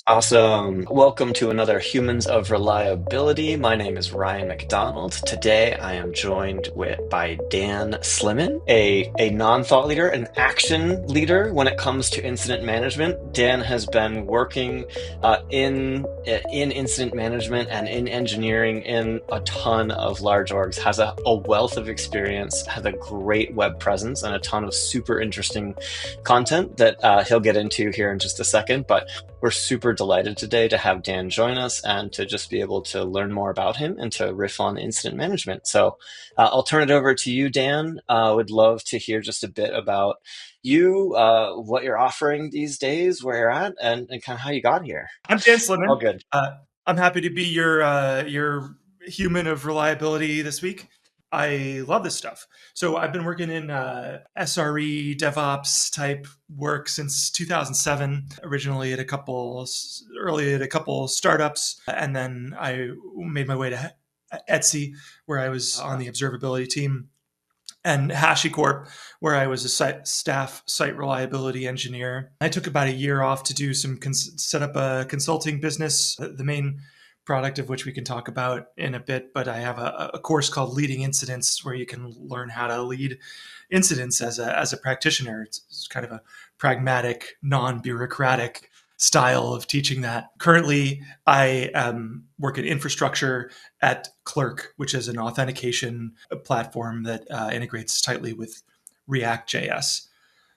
Awesome. Welcome to another Humans of Reliability. My name is Ryan McDonald. Today I am joined by Dan Slimmon, a non-thought leader, an action leader when it comes to incident management. Dan has been working in incident management and in engineering in a ton of large orgs, has a wealth of experience, has a great web presence, and a ton of super interesting content that he'll get into here in just a second. But we're super delighted today to have Dan join us and to just be able to learn more about him and to riff on incident management. So I'll turn it over to you, Dan. Would love to hear just a bit about you, what you're offering these days, where you're at, and kind of how you got here. I'm Dan All Slimmon. good. I'm happy to be your human of reliability this week. I love this stuff. So I've been working in SRE DevOps type work since 2007. Originally early at a couple startups, and then I made my way to Etsy, where I was on the observability team, and HashiCorp, where I was a staff site reliability engineer. I took about a year off to do set up a consulting business, the main product of which we can talk about in a bit. But I have a course called Leading Incidents, where you can learn how to lead incidents as a practitioner. It's kind of a pragmatic, non-bureaucratic style of teaching that. Currently, I work in infrastructure at Clerk, which is an authentication platform that integrates tightly with React.js.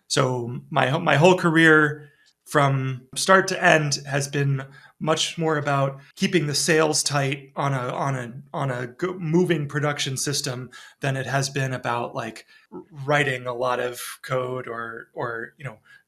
So my whole career from start to end has been much more about keeping the sails tight on a moving production system than it has been about like writing a lot of code or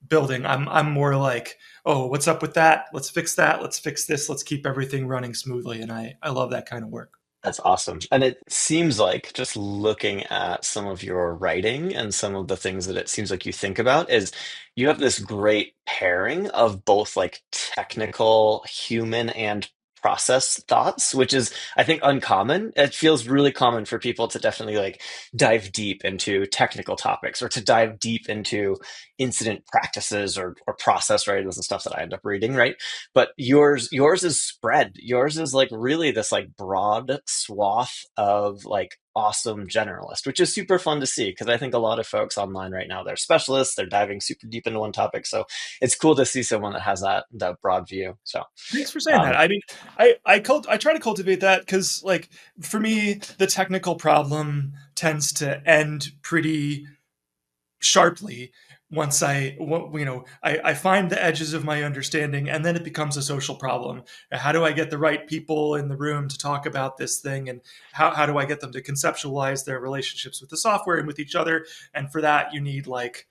building. I'm more like, oh, what's up with that? Let's fix that. Let's fix this. Let's keep everything running smoothly. And I love that kind of work. That's awesome. And it seems like just looking at some of your writing and some of the things that it seems like you think about is you have this great pairing of both like technical, human, and process thoughts, which is, I think, uncommon. It feels really common for people to definitely like dive deep into technical topics or to dive deep into incident practices or process writings and stuff that I end up reading, right? But yours is spread. Yours is like really this like broad swath of like awesome generalist, which is super fun to see because I think a lot of folks online right now, they're specialists, they're diving super deep into one topic. So it's cool to see someone that has that broad view. So Thanks for saying that. um I mean, I try to cultivate that because, like, for me, the technical problem tends to end pretty sharply once I find the edges of my understanding, and then it becomes a social problem. How do I get the right people in the room to talk about this thing, and how do I get them to conceptualize their relationships with the software and with each other? And for that, you need like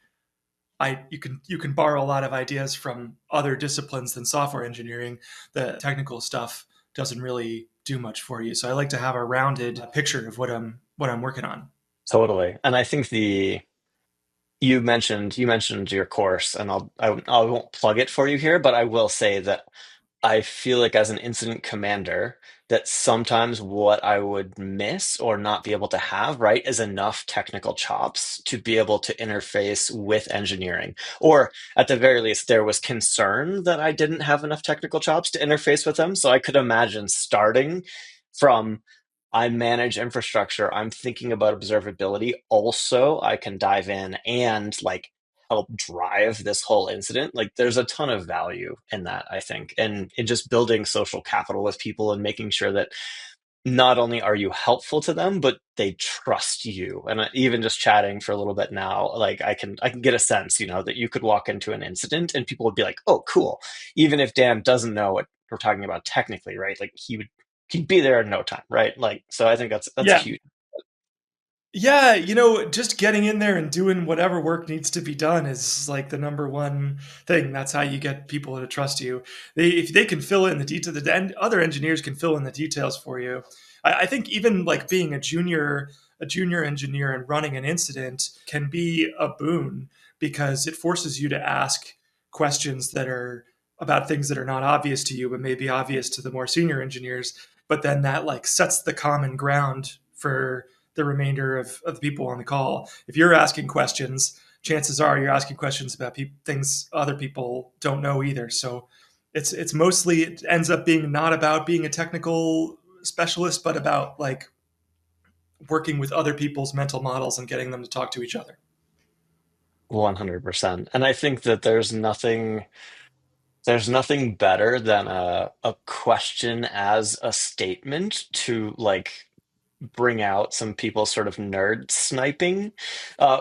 you can borrow a lot of ideas from other disciplines than software engineering. The technical stuff doesn't really do much for you. So I like to have a rounded picture of what I'm working on. totally. And I think the you mentioned your course, and I won't plug it for you here, but I will say that I feel like as an incident commander, that sometimes what I would miss or not be able to have, right, is enough technical chops to be able to interface with engineering. Or at the very least, there was concern that I didn't have enough technical chops to interface with them. So I could imagine starting from I manage infrastructure, I'm thinking about observability. Also, I can dive in and like help drive this whole incident. Like there's a ton of value in that, I think, and in just building social capital with people and making sure that not only are you helpful to them, but they trust you. And even just chatting for a little bit now, like I can get a sense, that you could walk into an incident and people would be like, "Oh, cool." Even if Dan doesn't know what we're talking about technically, right? Like he'd be there in no time, right? Like so, I think that's Yeah. huge. Yeah, just getting in there and doing whatever work needs to be done is like the number one thing. That's how you get people to trust you. If they can fill in the detail, other engineers can fill in the details for you. I think even like being a junior engineer and running an incident can be a boon because it forces you to ask questions that are about things that are not obvious to you, but may be obvious to the more senior engineers. But then that like sets the common ground for the remainder of the people on the call. If you're asking questions, chances are you're asking questions about things other people don't know either. So It's mostly, it ends up being not about being a technical specialist, but about like working with other people's mental models and getting them to talk to each other. 100%. And I think that there's nothing better than a question as a statement to like bring out some people's sort of nerd sniping,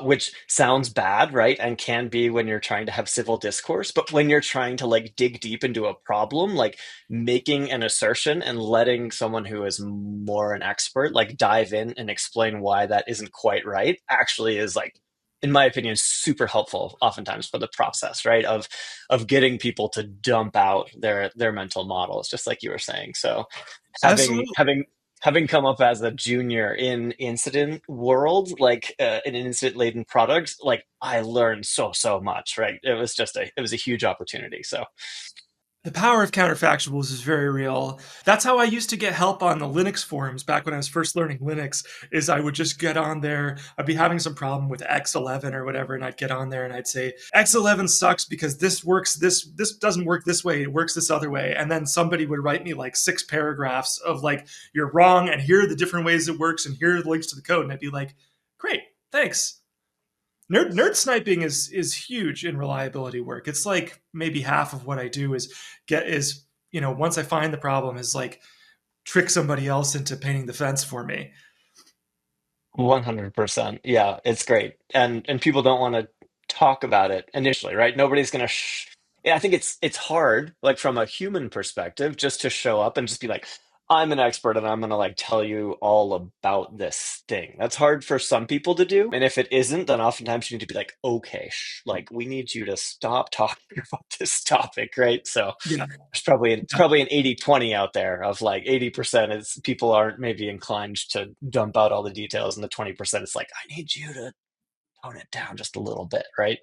which sounds bad, right? And can be when you're trying to have civil discourse, but when you're trying to like dig deep into a problem, like making an assertion and letting someone who is more an expert like dive in and explain why that isn't quite right actually is like, in my opinion, super helpful oftentimes for the process, right? Of getting people to dump out their mental models, just like you were saying. So having Absolutely. having having come up as a junior in incident world, like in an incident laden product, like I learned so much, right? It was a huge opportunity. So The power of counterfactuals is very real. That's how I used to get help on the Linux forums back when I was first learning Linux. Is I would just get on there. I'd be having some problem with X11 or whatever, and I'd get on there and I'd say X11 sucks because this works this doesn't work this way. It works this other way. And then somebody would write me like 6 paragraphs of like, you're wrong, and here are the different ways it works, and here are the links to the code. And I'd be like, great, thanks. Nerd sniping is huge in reliability work. It's like maybe half of what I do is once I find the problem, is like trick somebody else into painting the fence for me. 100%. Yeah, it's great. And people don't want to talk about it initially, right? Nobody's going to yeah, I think it's hard like from a human perspective just to show up and just be like, I'm an expert and I'm going to like tell you all about this thing. That's hard for some people to do. And if it isn't, then oftentimes you need to be like, okay, like we need you to stop talking about this topic, right? So Yeah, it's probably an 80-20 out there of like 80% is people aren't maybe inclined to dump out all the details, and the 20% is like, I need you to tone it down just a little bit, right?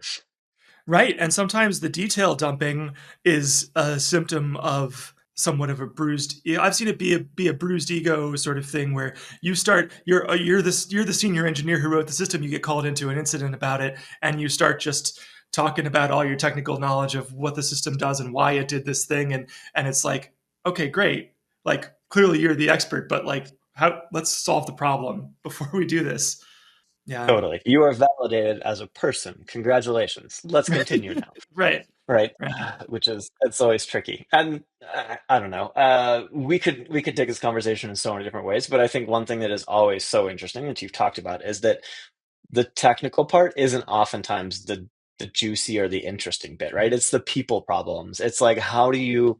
right. And sometimes the detail dumping is a symptom of somewhat of a bruised. I've seen it be a bruised ego sort of thing where you're the senior engineer who wrote the system. You get called into an incident about it, and you start just talking about all your technical knowledge of what the system does and why it did this thing, and it's like, okay, great. Like clearly you're the expert, but like how let's solve the problem before we do this. Yeah. Totally. You are validated as a person. Congratulations. Let's continue now. Right. Right. Right. Which is, it's always tricky. And I don't know. We could take this conversation in so many different ways, but I think one thing that is always so interesting that you've talked about is that the technical part isn't oftentimes the juicy or the interesting bit, right? It's the people problems. It's like how do you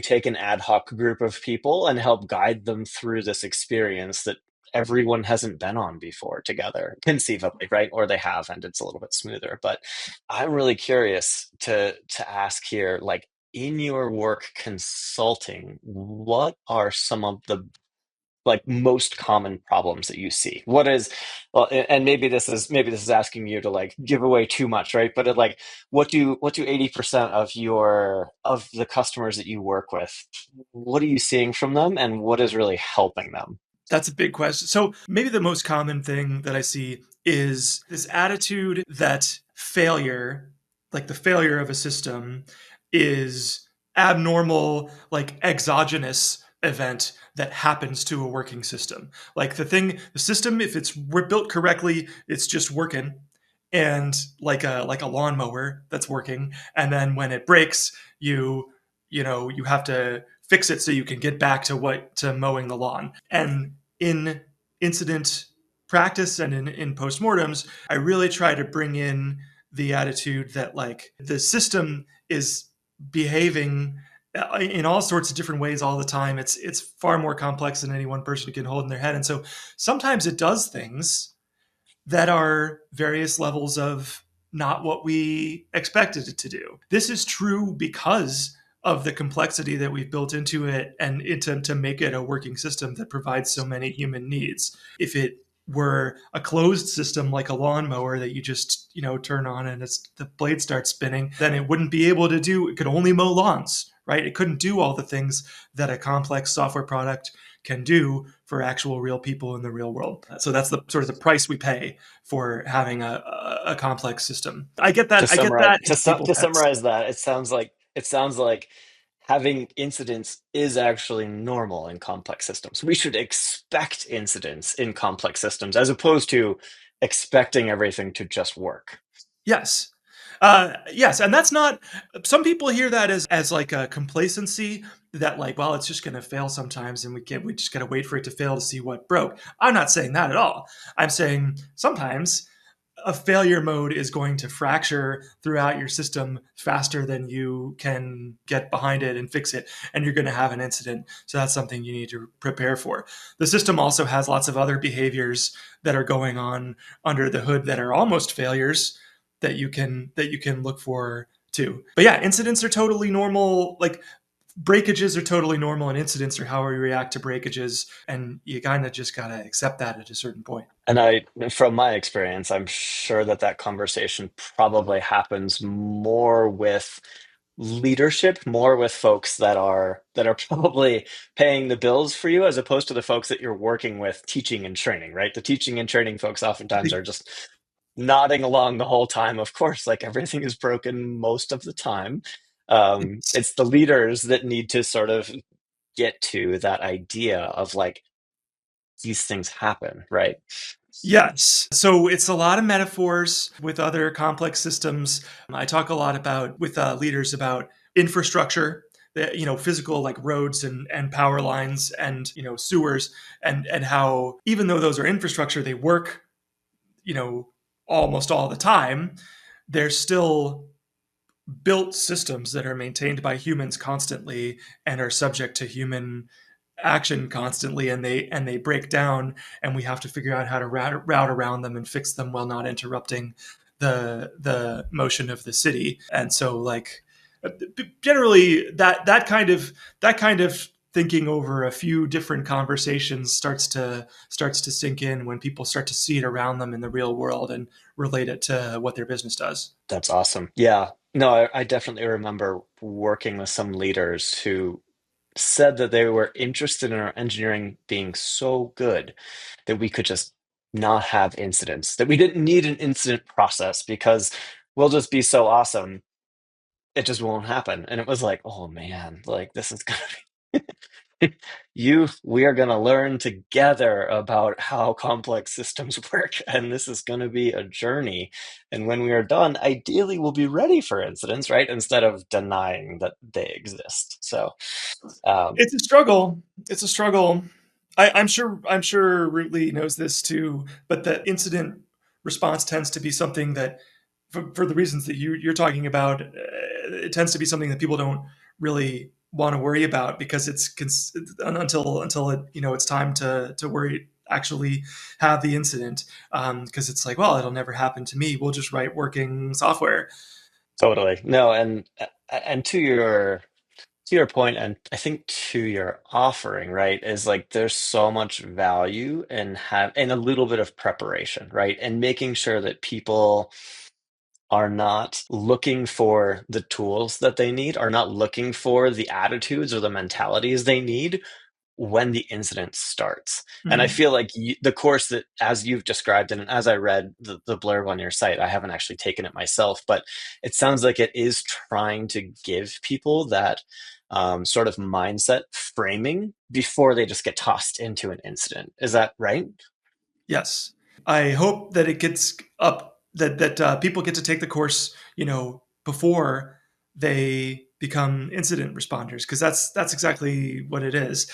take an ad hoc group of people and help guide them through this experience that everyone hasn't been on before together, conceivably, right? Or they have, and it's a little bit smoother. But I'm really curious to ask here, like in your work consulting, what are some of the like most common problems that you see? What is, well, and maybe this is asking you to like give away too much, right? But like, what do 80% of the customers that you work with, what are you seeing from them, and what is really helping them? That's a big question. So maybe the most common thing that I see is this attitude that failure, like the failure of a system, is abnormal, like exogenous event that happens to a working system. Like the system, if it's built correctly, it's just working, and like a lawnmower that's working. And then when it breaks, you have to fix it so you can get back to mowing the lawn. And in incident practice and in postmortems, I really try to bring in the attitude that like the system is behaving in all sorts of different ways all the time. It's far more complex than any one person can hold in their head, and so sometimes it does things that are various levels of not what we expected it to do. This is true because of the complexity that we've built into it and to make it a working system that provides so many human needs. If it were a closed system like a lawnmower that you just turn on and the blade starts spinning, then it wouldn't be able to do. It could only mow lawns, right? It couldn't do all the things that a complex software product can do for actual real people in the real world. So that's the sort of the price we pay for having a complex system. I get To that. I get summarize that. to It's su- people's to heads. summarize that, it sounds like having incidents is actually normal in complex systems. We should expect incidents in complex systems as opposed to expecting everything to just work. Yes. Yes, and that's not. Some people hear that as like a complacency that like, well, it's just going to fail sometimes, and we just got to wait for it to fail to see what broke. I'm not saying that at all. I'm saying sometimes a failure mode is going to fracture throughout your system faster than you can get behind it and fix it, and you're going to have an incident. So that's something you need to prepare for. The system also has lots of other behaviors that are going on under the hood that are almost failures that you can look for too. But yeah, incidents are totally normal. Like breakages are totally normal, and incidents are how we react to breakages. And you kind of just gotta accept that at a certain point. And from my experience, I'm sure that that conversation probably happens more with leadership, more with folks that are probably paying the bills for you, as opposed to the folks that you're working with teaching and training, right? The teaching and training folks oftentimes are just nodding along the whole time. Of course, like everything is broken most of the time. It's, It's the leaders that need to sort of get to that idea of like these things happen, right? yes. So it's a lot of metaphors with other complex systems. I talk a lot about with leaders about infrastructure, physical like roads and power lines and sewers and how even though those are infrastructure, they work you know almost all the time. They're still built systems that are maintained by humans constantly and are subject to human action constantly, and they break down, and we have to figure out how to route around them and fix them while not interrupting the motion of the city. And so like generally that kind of thinking over a few different conversations starts to sink in when people start to see it around them in the real world and relate it to what their business does. That's awesome. Yeah. No, I definitely remember working with some leaders who said that they were interested in our engineering being so good that we could just not have incidents, that we didn't need an incident process because we'll just be so awesome. It just won't happen. And it was like, oh man, like this is gonna we are going to learn together about how complex systems work, and this is going to be a journey. And when we are done, ideally, we'll be ready for incidents, right? Instead of denying that they exist. So, um, It's a struggle. It's a struggle. I'm sure Rootley knows this too, but the incident response tends to be something that, for the reasons that you're talking about, it tends to be something that people don't really want to worry about because until it it's time to worry actually have the incident because it's like, well, it'll never happen to me. We'll just write working software. totally. No, and to your point, and I think to your offering, right, is like there's so much value in a little bit of preparation, right? And making sure that people are not looking for the tools that they need, are not looking for the attitudes or the mentalities they need when the incident starts. And I Mhm. feel like the course that, as you've described, and as I read the blurb on your site, I haven't actually taken it myself, but it sounds like it is trying to give people that sort of mindset framing before they just get tossed into an incident. Is that right? Yes, I hope that it gets up that people get to take the course, before they become incident responders, because that's exactly what it is.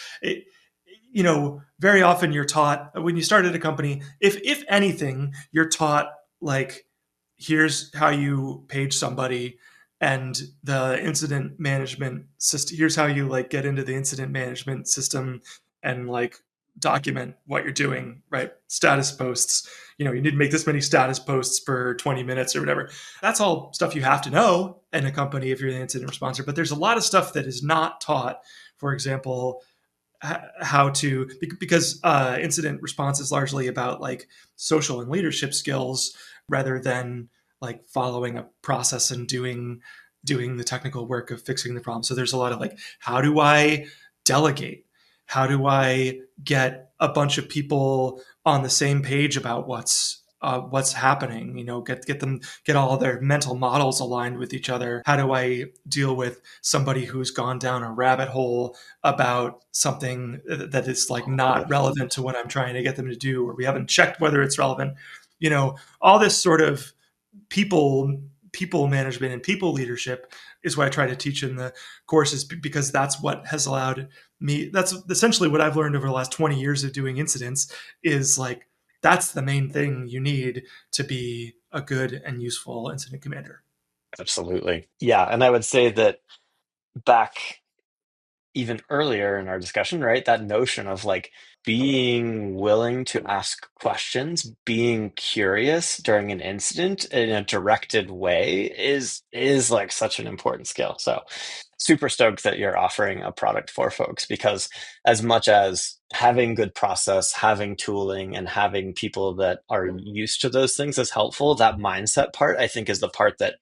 Very often you're taught when you start at a company, if anything, you're taught like here's how you page somebody and the incident management system. Here's how you like get into the incident management system and like document what you're doing, right? Status posts. You need to make this many status posts per 20 minutes or whatever. That's all stuff you have to know in a company if you're the incident responder. But there's a lot of stuff that is not taught. For example, how to because incident response is largely about like social and leadership skills rather than like following a process and doing the technical work of fixing the problem. So there's a lot of like, how do I delegate? How do I get a bunch of people on the same page about what's what's happening. Get all their mental models aligned with each other. How do I deal with somebody who's gone down a rabbit hole about something that is like not relevant to what I'm trying to get them to do, or we haven't checked whether it's relevant. All this sort of people people management and people leadership is what I try to teach in the courses, because that's what has allowed me. That's essentially what I've learned over the last 20 years of doing incidents, is like that's the main thing you need to be a good and useful incident commander. Absolutely. Yeah. And I would say that back even earlier in our discussion, right? That notion of like being willing to ask questions, being curious during an incident in a directed way is like such an important skill. So super stoked that you're offering a product for folks, because as much as having good process, having tooling, and having people that are used to those things is helpful, that mindset part I think is the part that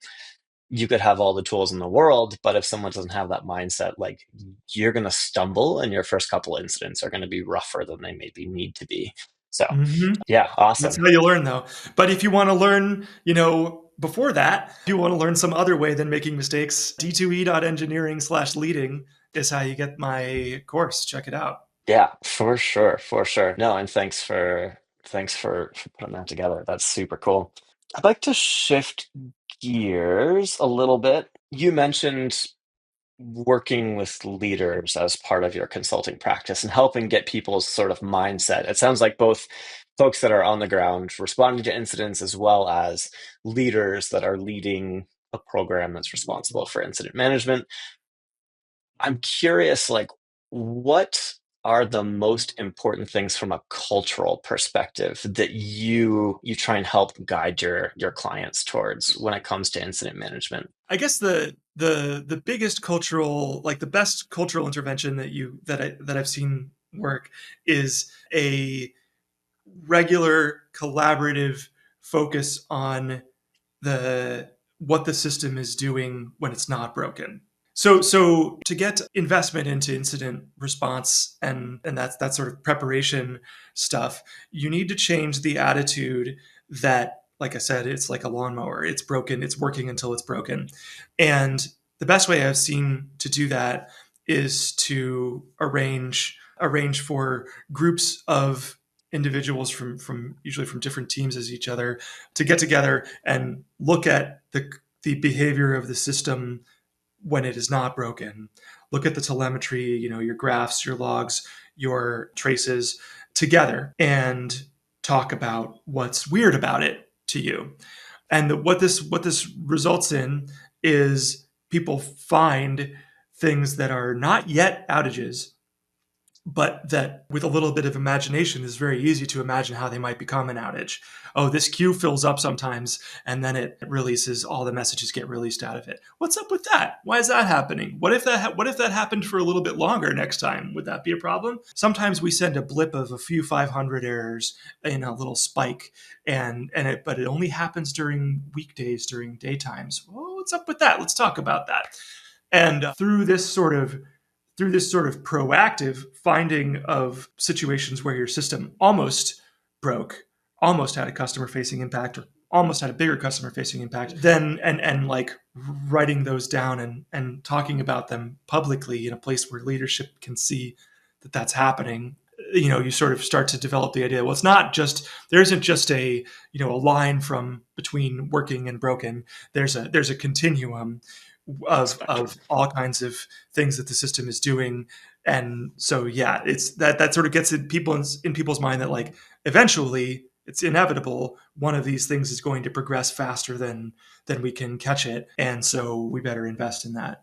you could have all the tools in the world, but if someone doesn't have that mindset, like you're going to stumble and your first couple incidents are going to be rougher than they maybe need to be. So, Mm-hmm. yeah, That's awesome. how you learn, though. But if you want to learn, before that, if you want to learn some other way than making mistakes, d2e.engineering/leading is how you get my course. Check it out. Yeah, for sure, for sure. No, and thanks for putting that together. That's super cool. I'd like to shift gears a little bit. You mentioned working with leaders as part of your consulting practice and helping get people's sort of mindset. It sounds like both folks that are on the ground responding to incidents, as well as leaders that are leading a program that's responsible for incident management. I'm curious, like, what are the most important things from a cultural perspective that you try and help guide your clients towards when it comes to incident management? I guess the biggest cultural, like the best cultural intervention that I've seen work is a regular collaborative focus on the what the system is doing when it's not broken. So to get investment into incident response and that's that sort of preparation stuff, you need to change the attitude that, like I said, it's like a lawnmower. It's broken, it's working until it's broken. And the best way I've seen to do that is to arrange for groups of individuals from usually from different teams as each other to get together and look at the behavior of the system when it is not broken. Look at the telemetry, your graphs, your logs, your traces together, and talk about what's weird about it to you. And what this results in is people find things that are not yet outages, but that with a little bit of imagination is very easy to imagine how they might become an outage. Oh, this queue fills up sometimes and then it releases, all the messages get released out of it. What's up with that? Why is that happening? What if that happened for a little bit longer next time? Would that be a problem? Sometimes we send a blip of a few 500 errors in a little spike, but it only happens during weekdays, during daytimes. Well, what's up with that? Let's talk about that. And through this sort of proactive finding of situations where your system almost broke, almost had a customer facing impact, or almost had a bigger customer facing impact, then and like writing those down and talking about them publicly in a place where leadership can see that that's happening. You sort of start to develop the idea, well, it's not just, there isn't just a line from between working and broken. There's a continuum That of spectrum. all kinds of things that the system is doing. And so yeah, it's that sort of gets in people's mind that like eventually it's inevitable one of these things is going to progress faster than we can catch it, and so we better invest in that.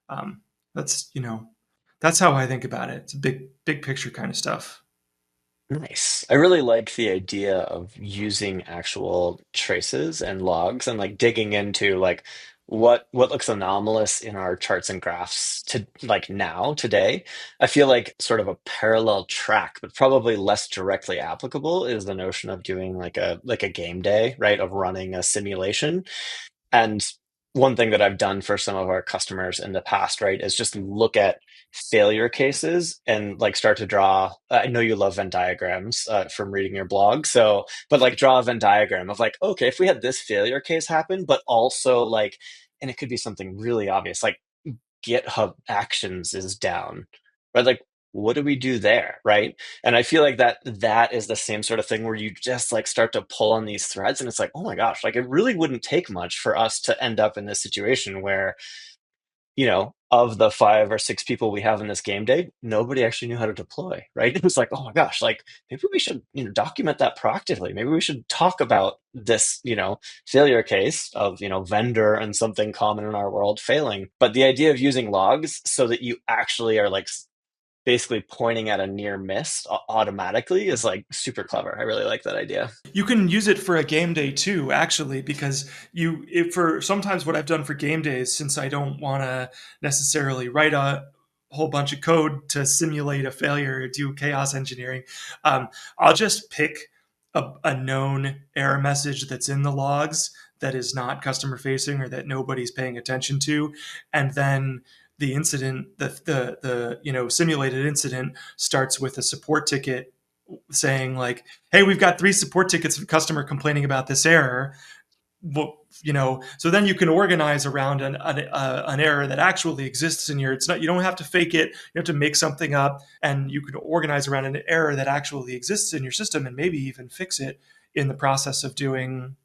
um, that's how I think about it. It's a big picture kind of stuff. Nice. I really like the idea of using actual traces and logs and like digging into like what looks anomalous in our charts and graphs to like now today. I feel like sort of a parallel track, but probably less directly applicable is the notion of doing like a game day, right? Of running a simulation. And one thing that I've done for some of our customers in the past, right, is just look at failure cases and like start to draw. I know you love Venn diagrams from reading your blog, so but like draw a Venn diagram of like, okay, if we had this failure case happen, but also like, and it could be something really obvious, like GitHub Actions is down, right? Like, what do we do there, right? And I feel like that is the same sort of thing where you just like start to pull on these threads, and it's like, oh my gosh, like it really wouldn't take much for us to end up in this situation where, of the 5 or 6 people we have in this game day, nobody actually knew how to deploy, right? It was like, oh my gosh, like maybe we should, document that proactively. Maybe we should talk about this, failure case of, vendor and something common in our world failing. But the idea of using logs so that you actually are like basically pointing at a near miss automatically is like super clever. I really like that idea. You can use it for a game day too, actually, because for sometimes what I've done for game days, since I don't want to necessarily write a whole bunch of code to simulate a failure or do chaos engineering, I'll just pick a known error message that's in the logs that is not customer facing or that nobody's paying attention to, and then the incident, the simulated incident starts with a support ticket saying like, hey, we've got 3 support tickets of a customer complaining about this error. Well, so then you can organize around an error that actually exists in your, it's not, you don't have to fake it, you have to make something up, and you can organize around an error that actually exists in your system and maybe even fix it in the process of doing,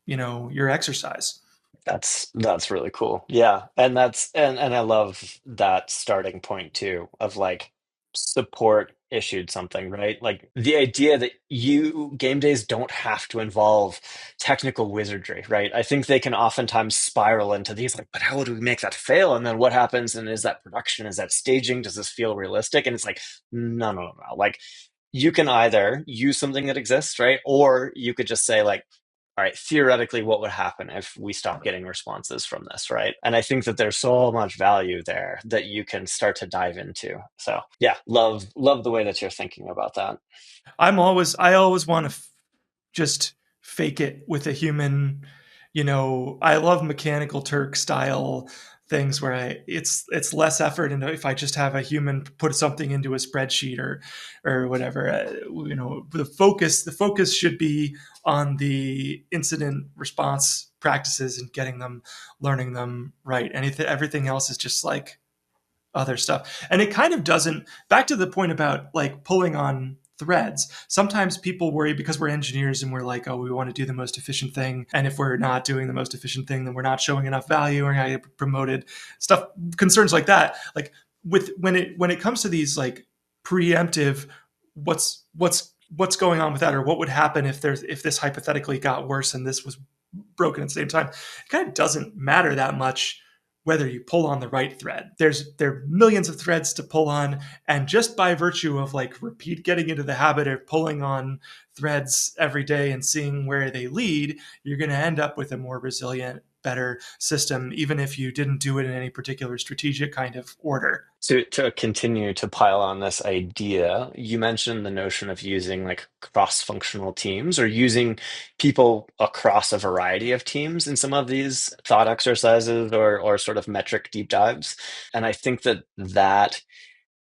your exercise. That's really cool. Yeah. And I love that starting point too of like support issued something, right? Like the idea that you game days don't have to involve technical wizardry, right? I think they can oftentimes spiral into these like, but how would we make that fail? And then what happens? And is that production? Is that staging? Does this feel realistic? And it's like, no, no, no, no. Like you can either use something that exists, right? Or you could just say like, all right, theoretically, what would happen if we stop getting responses from this, right? And I think that there's so much value there that you can start to dive into. So yeah, love the way that you're thinking about that. I always want to just fake it with a human. I love mechanical Turk style things where it's less effort, and if I just have a human put something into a spreadsheet or whatever, the focus should be on the incident response practices and getting them, learning them right. Anything, everything else is just like other stuff. And it kind of doesn't, back to the point about like pulling on threads. Sometimes people worry because we're engineers and we're like, oh, we want to do the most efficient thing. And if we're not doing the most efficient thing, then we're not showing enough value or not get promoted. Stuff, concerns like that. Like when it comes to these like preemptive, what's going on with that, or what would happen if this hypothetically got worse and this was broken at the same time, it kind of doesn't matter that much whether you pull on the right thread. There are millions of threads to pull on, and just by virtue of like getting into the habit of pulling on threads every day and seeing where they lead, you're going to end up with a more resilient, better system, even if you didn't do it in any particular strategic kind of order. To continue to pile on this idea, you mentioned the notion of using like cross-functional teams or using people across a variety of teams in some of these thought exercises or sort of metric deep dives. And I think that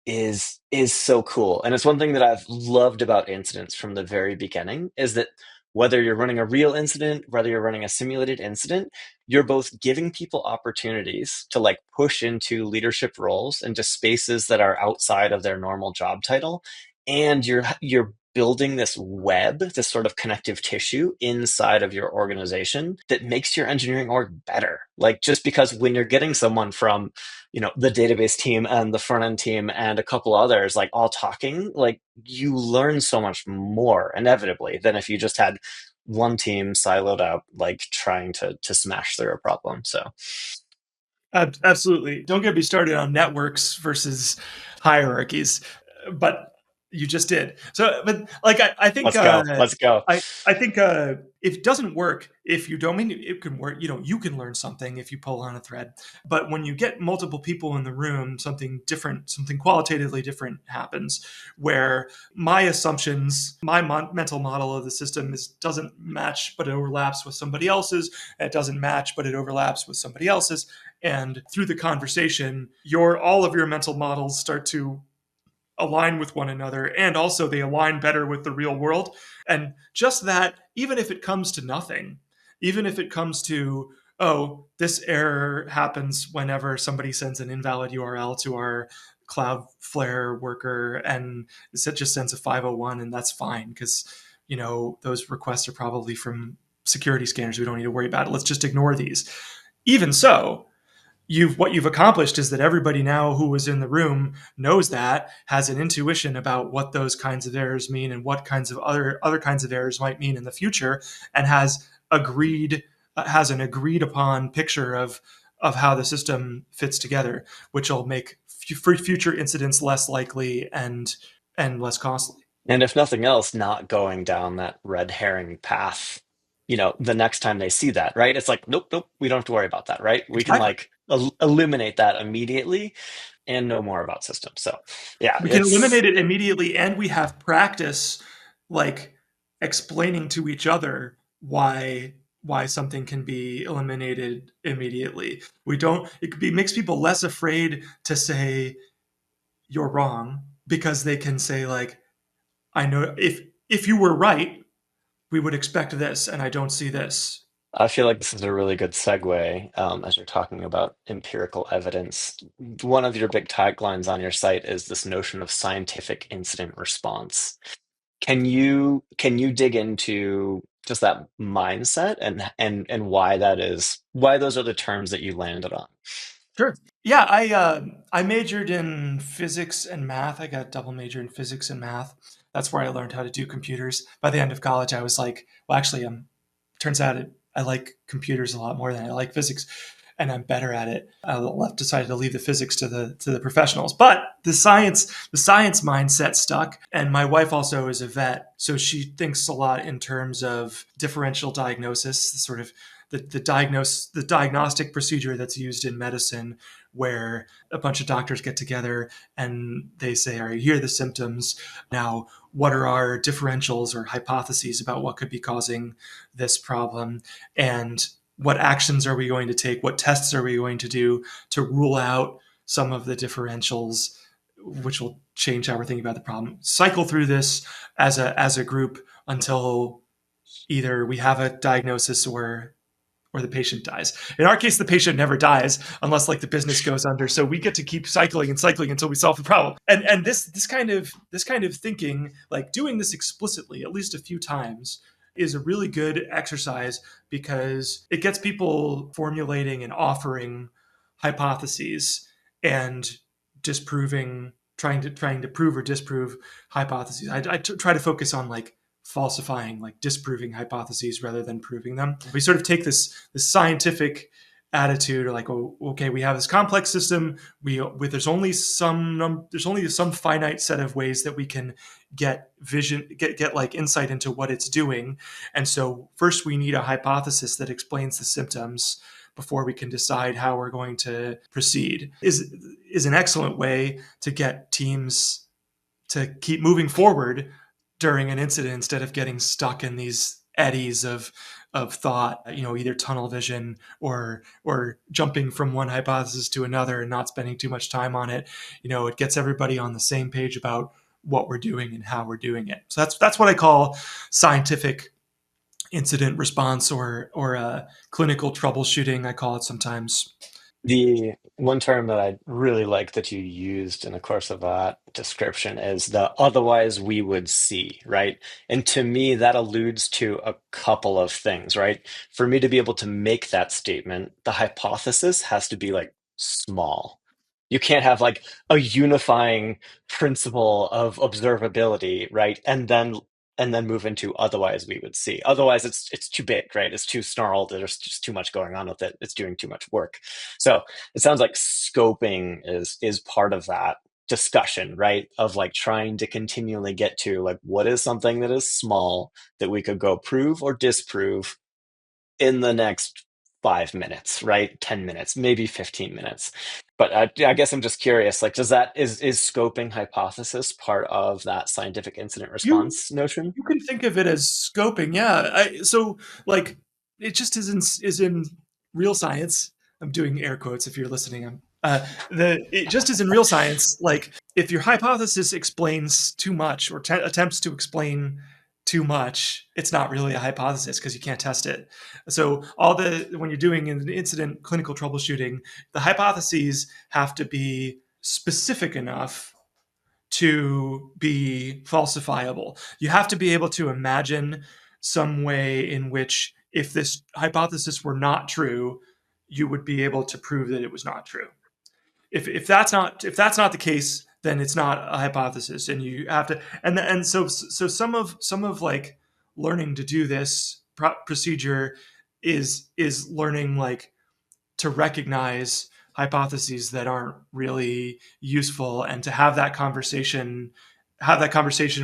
is so cool. And it's one thing that I've loved about incidents from the very beginning is that whether you're running a real incident, whether you're running a simulated incident, you're both giving people opportunities to like push into leadership roles into spaces that are outside of their normal job title. And you're building this web, this sort of connective tissue inside of your organization that makes your engineering org better. Like just because when you're getting someone from, the database team and the front end team and a couple others like all talking, like you learn so much more inevitably than if you just had one team siloed out like trying to smash through a problem. So Absolutely. Don't get me started on networks versus hierarchies, but you just did. So, but like, I think, let's go. Let's go. I think, if it doesn't work, if you don't mean it can work, you can learn something if you pull on a thread. But when you get multiple people in the room, something different, something qualitatively different happens where my assumptions, my mental model of the system doesn't match, but it overlaps with somebody else's. It doesn't match, but it overlaps with somebody else's. And through the conversation, your all of your mental models start to align with one another, and also they align better with the real world. And just that, even if it comes to nothing, even if it comes to, oh, this error happens whenever somebody sends an invalid URL to our Cloudflare worker, and it just sends a 501, and that's fine because those requests are probably from security scanners. We don't need to worry about it. Let's just ignore these. Even so, you've accomplished is that everybody now who was in the room knows that, has an intuition about what those kinds of errors mean and what kinds of other kinds of errors might mean in the future, and has an agreed upon picture of how the system fits together, which will make future incidents less likely and less costly. And if nothing else, not going down that red herring path, the next time they see that, right? It's like, nope, nope, we don't have to worry about that, right? We can Exactly. like eliminate that immediately and know more about systems. So, yeah, We can it's eliminate it immediately, and we have practice like explaining to each other why something can be eliminated immediately. We don't it could be makes people less afraid to say you're wrong, because they can say like, I know if you were right, we would expect this, and I don't see this. I feel like this is a really good segue as you're talking about empirical evidence. One of your big taglines on your site is this notion of scientific incident response. Can you dig into just that mindset and why that is, why those are the terms that you landed on? Sure. Yeah, I majored in physics and math. I got double major in physics and math. That's where I learned how to do computers. By the end of college, I was like, well, actually, turns out I like computers a lot more than I like physics, and I'm better at it. Decided to leave the physics to the professionals, but the science mindset stuck. And my wife also is a vet, so she thinks a lot in terms of differential diagnosis, sort of the diagnostic procedure that's used in medicine, where a bunch of doctors get together and they say, all right, here are the symptoms. Now, what are our differentials or hypotheses about what could be causing this problem? And what actions are we going to take? What tests are we going to do to rule out some of the differentials, which will change how we're thinking about the problem? Cycle through this as a group until either we have a diagnosis or the patient dies. In our case, the patient never dies unless like the business goes under. So we get to keep cycling and cycling until we solve the problem. And this kind of thinking, like doing this explicitly at least a few times, is a really good exercise, because it gets people formulating and offering hypotheses and disproving trying to prove or disprove hypotheses. I try to focus on like falsifying, like disproving hypotheses rather than proving them. We sort of take this scientific attitude, or like, oh, okay, we have this complex system. There's only some finite set of ways that we can get like insight into what it's doing, and so first we need a hypothesis that explains the symptoms before we can decide how we're going to proceed. Is an excellent way to get teams to keep moving forward during an incident, instead of getting stuck in these eddies of thought, either tunnel vision or jumping from one hypothesis to another and not spending too much time on it. It gets everybody on the same page about what we're doing and how we're doing it. So that's what I call scientific incident response, or clinical troubleshooting, I call it sometimes. The one term that I really like that you used in the course of that description is the otherwise we would see, right? And to me, that alludes to a couple of things, right? For me to be able to make that statement, the hypothesis has to be like small. You can't have like a unifying principle of observability, right? And then move into otherwise we would see. Otherwise, it's too big, right? It's too snarled. There's just too much going on with it. It's doing too much work. So it sounds like scoping is part of that discussion, right? Of like trying to continually get to like what is something that is small that we could go prove or disprove in the next 5 minutes, right? 10 minutes, maybe 15 minutes. But I guess I'm just curious, like, is scoping hypothesis part of that scientific incident You response notion? you can think of it as scoping, yeah. So like, it just is in real science. I'm doing air quotes if you're listening. It just as in real science, like if your hypothesis explains too much or attempts to explain too much, it's not really a hypothesis because you can't test it. So when you're doing an incident clinical troubleshooting, the hypotheses have to be specific enough to be falsifiable. You have to be able to imagine some way in which, if this hypothesis were not true, you would be able to prove that it was not true. If that's not the case, then it's not a hypothesis, and you have to. And some of like learning to do this procedure is learning like to recognize hypotheses that aren't really useful and to have that conversation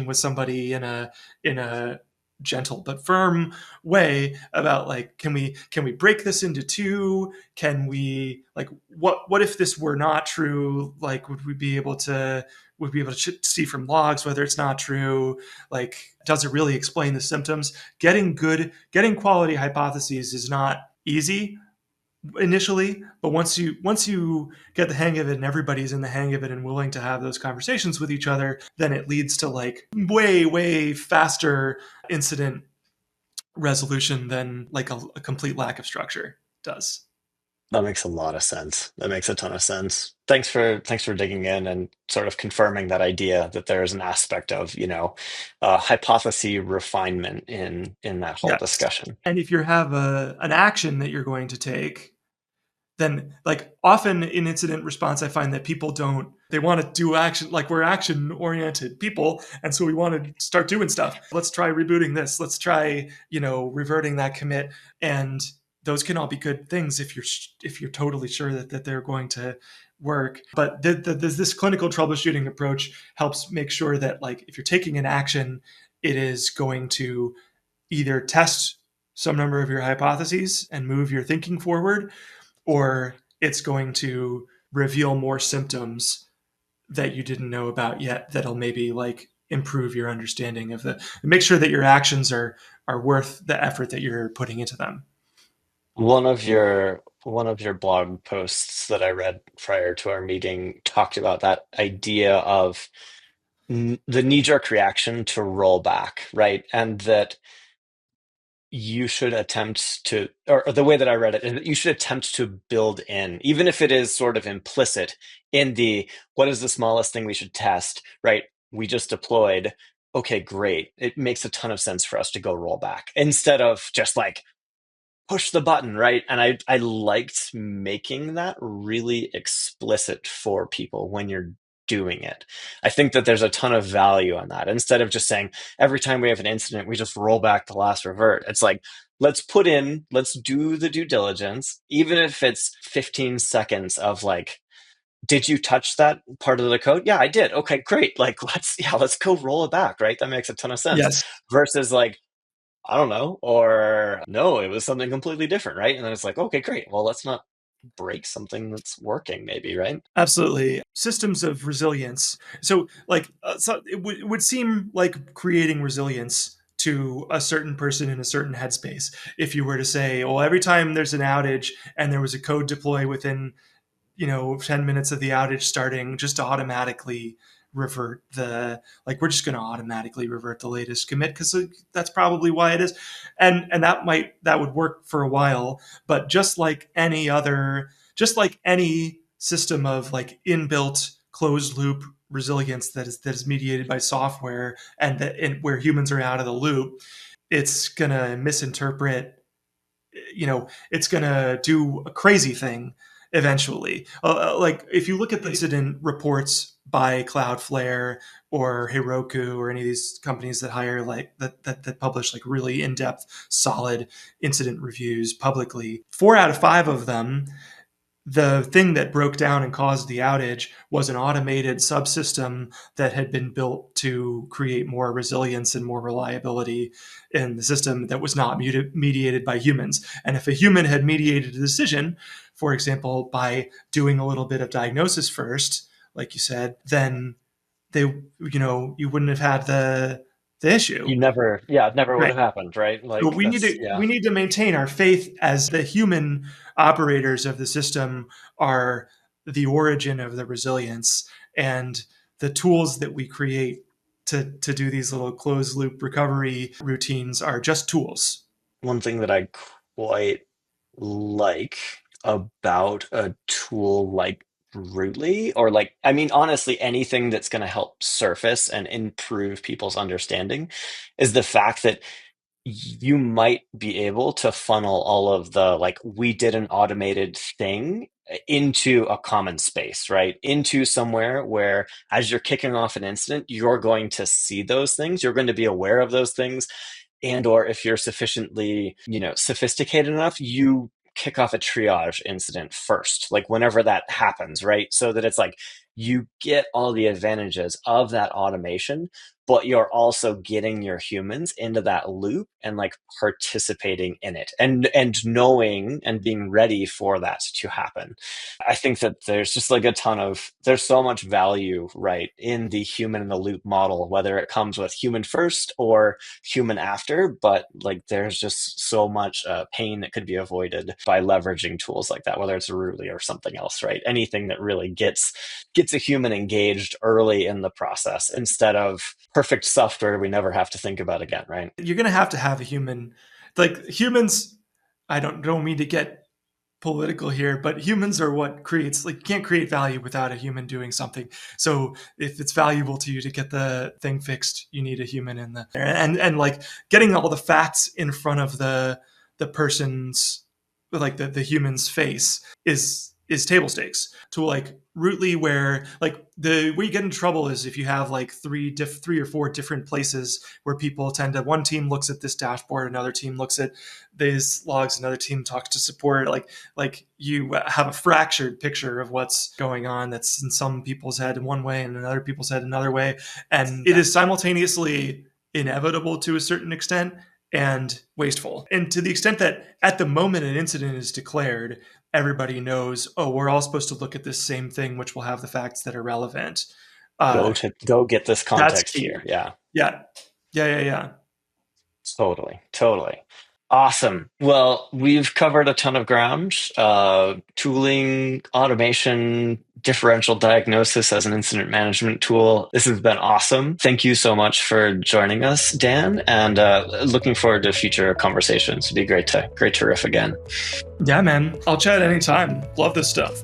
with somebody in a gentle but firm way about like can we break this into two, can we like what if this were not true, like would we be able to see from logs whether it's not true, like does it really explain the symptoms. Getting quality hypotheses is not easy initially, but once you get the hang of it and everybody's in the hang of it and willing to have those conversations with each other, then it leads to like way faster incident resolution than like a complete lack of structure does. That makes a lot of sense. That makes a ton of sense. Thanks for digging in and sort of confirming that idea that there is an aspect of, hypothesis refinement in that whole Yes. discussion. And if you have an action that you're going to take, then like often in incident response, I find that people don't, they want to do action, like we're action oriented people, and so we want to start doing stuff. Let's try rebooting this, let's try reverting that commit. And those can all be good things if you're totally sure that they're going to work. But this clinical troubleshooting approach helps make sure that like if you're taking an action, it is going to either test some number of your hypotheses and move your thinking forward, or it's going to reveal more symptoms that you didn't know about yet that'll maybe like improve your understanding of the, make sure that your actions are worth the effort that you're putting into them. One of your blog posts that I read prior to our meeting talked about that idea of the knee-jerk reaction to roll back, right? And that you should attempt to, or the way that I read it is that you should attempt to build in, even if it is sort of implicit in the what is the smallest thing we should test, right? We just deployed. Okay, great. It makes a ton of sense for us to go roll back instead of just like push the button, right? And I liked making that really explicit for people when you're doing it. I think that there's a ton of value on that. Instead of just saying every time we have an incident, we just roll back the last revert. It's like, let's do the due diligence, even if it's 15 seconds of like, did you touch that part of the code? Yeah, I did. Okay, great. Like, let's go roll it back, right? That makes a ton of sense. Yes, Versus like, I don't know, or no, it was something completely different, right? And then it's like, okay, great. Well, let's not break something that's working, maybe, right? absolutely. Systems of resilience. So it would seem like creating resilience to a certain person in a certain headspace if you were to say, well, every time there's an outage and there was a code deploy within 10 minutes of the outage starting, just to automatically revert the, like we're just going to automatically revert the latest commit because that's probably why it is. And that would work for a while, but just like any system of like inbuilt closed loop resilience that is mediated by software, and where humans are out of the loop, it's going to misinterpret, it's going to do a crazy thing eventually. Like if you look at the incident reports by Cloudflare or Heroku or any of these companies that hire like that publish like really in-depth, solid incident reviews publicly, 4 out of 5 of them, the thing that broke down and caused the outage was an automated subsystem that had been built to create more resilience and more reliability in the system that was not mediated by humans. And if a human had mediated a decision, for example, by doing a little bit of diagnosis first, like you said, then you wouldn't have had the issue. You never, yeah, it never would Right. have happened, right? So Like that's, yeah. we need to maintain our faith as the human operators of the system are the origin of the resilience, and the tools that we create to do these little closed loop recovery routines are just tools. One thing that I quite like about a tool like Rootly, or like, I mean, honestly, anything that's going to help surface and improve people's understanding, is the fact that you might be able to funnel all of the, like, we did an automated thing into a common space, right? Into somewhere where, as you're kicking off an incident, you're going to see those things, you're going to be aware of those things, and or if you're sufficiently, sophisticated enough, you kick off a triage incident first, like whenever that happens, right? So that it's like you get all the advantages of that automation, but you're also getting your humans into that loop and like participating in it, and knowing and being ready for that to happen. I think that there's just like there's so much value, right, in the human in the loop model, whether it comes with human first or human after, but like there's just so much pain that could be avoided by leveraging tools like that, whether it's a Ruli or something else, right? Anything that really gets a human engaged early in the process instead of perfect software we never have to think about again, right? You're going to have a human, like humans. I don't mean to get political here, but humans are what creates, like, you can't create value without a human doing something. So if it's valuable to you to get the thing fixed, you need a human in the, and like getting all the facts in front of the person's, like the human's face is table stakes. To like Rootly, where like the where you get in trouble is if you have like three or four different places where people tend to, one team looks at this dashboard, another team looks at these logs, another team talks to support, like you have a fractured picture of what's going on that's in some people's head in one way and in other people's head another way, and it is simultaneously inevitable to a certain extent and wasteful. And to the extent that at the moment an incident is declared, everybody knows, oh, we're all supposed to look at this same thing, which will have the facts that are relevant. Uh, Go get this that's context key. here. Yeah. Yeah. Yeah. Totally, totally. Awesome. Well, we've covered a ton of ground. Tooling, automation, differential diagnosis as an incident management tool. This has been awesome. Thank you so much for joining us, Dan, and looking forward to future conversations. It'd be great to riff again. Yeah, man. I'll chat anytime. Love this stuff.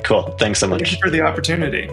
Cool. Thanks so Thank you much. for the opportunity.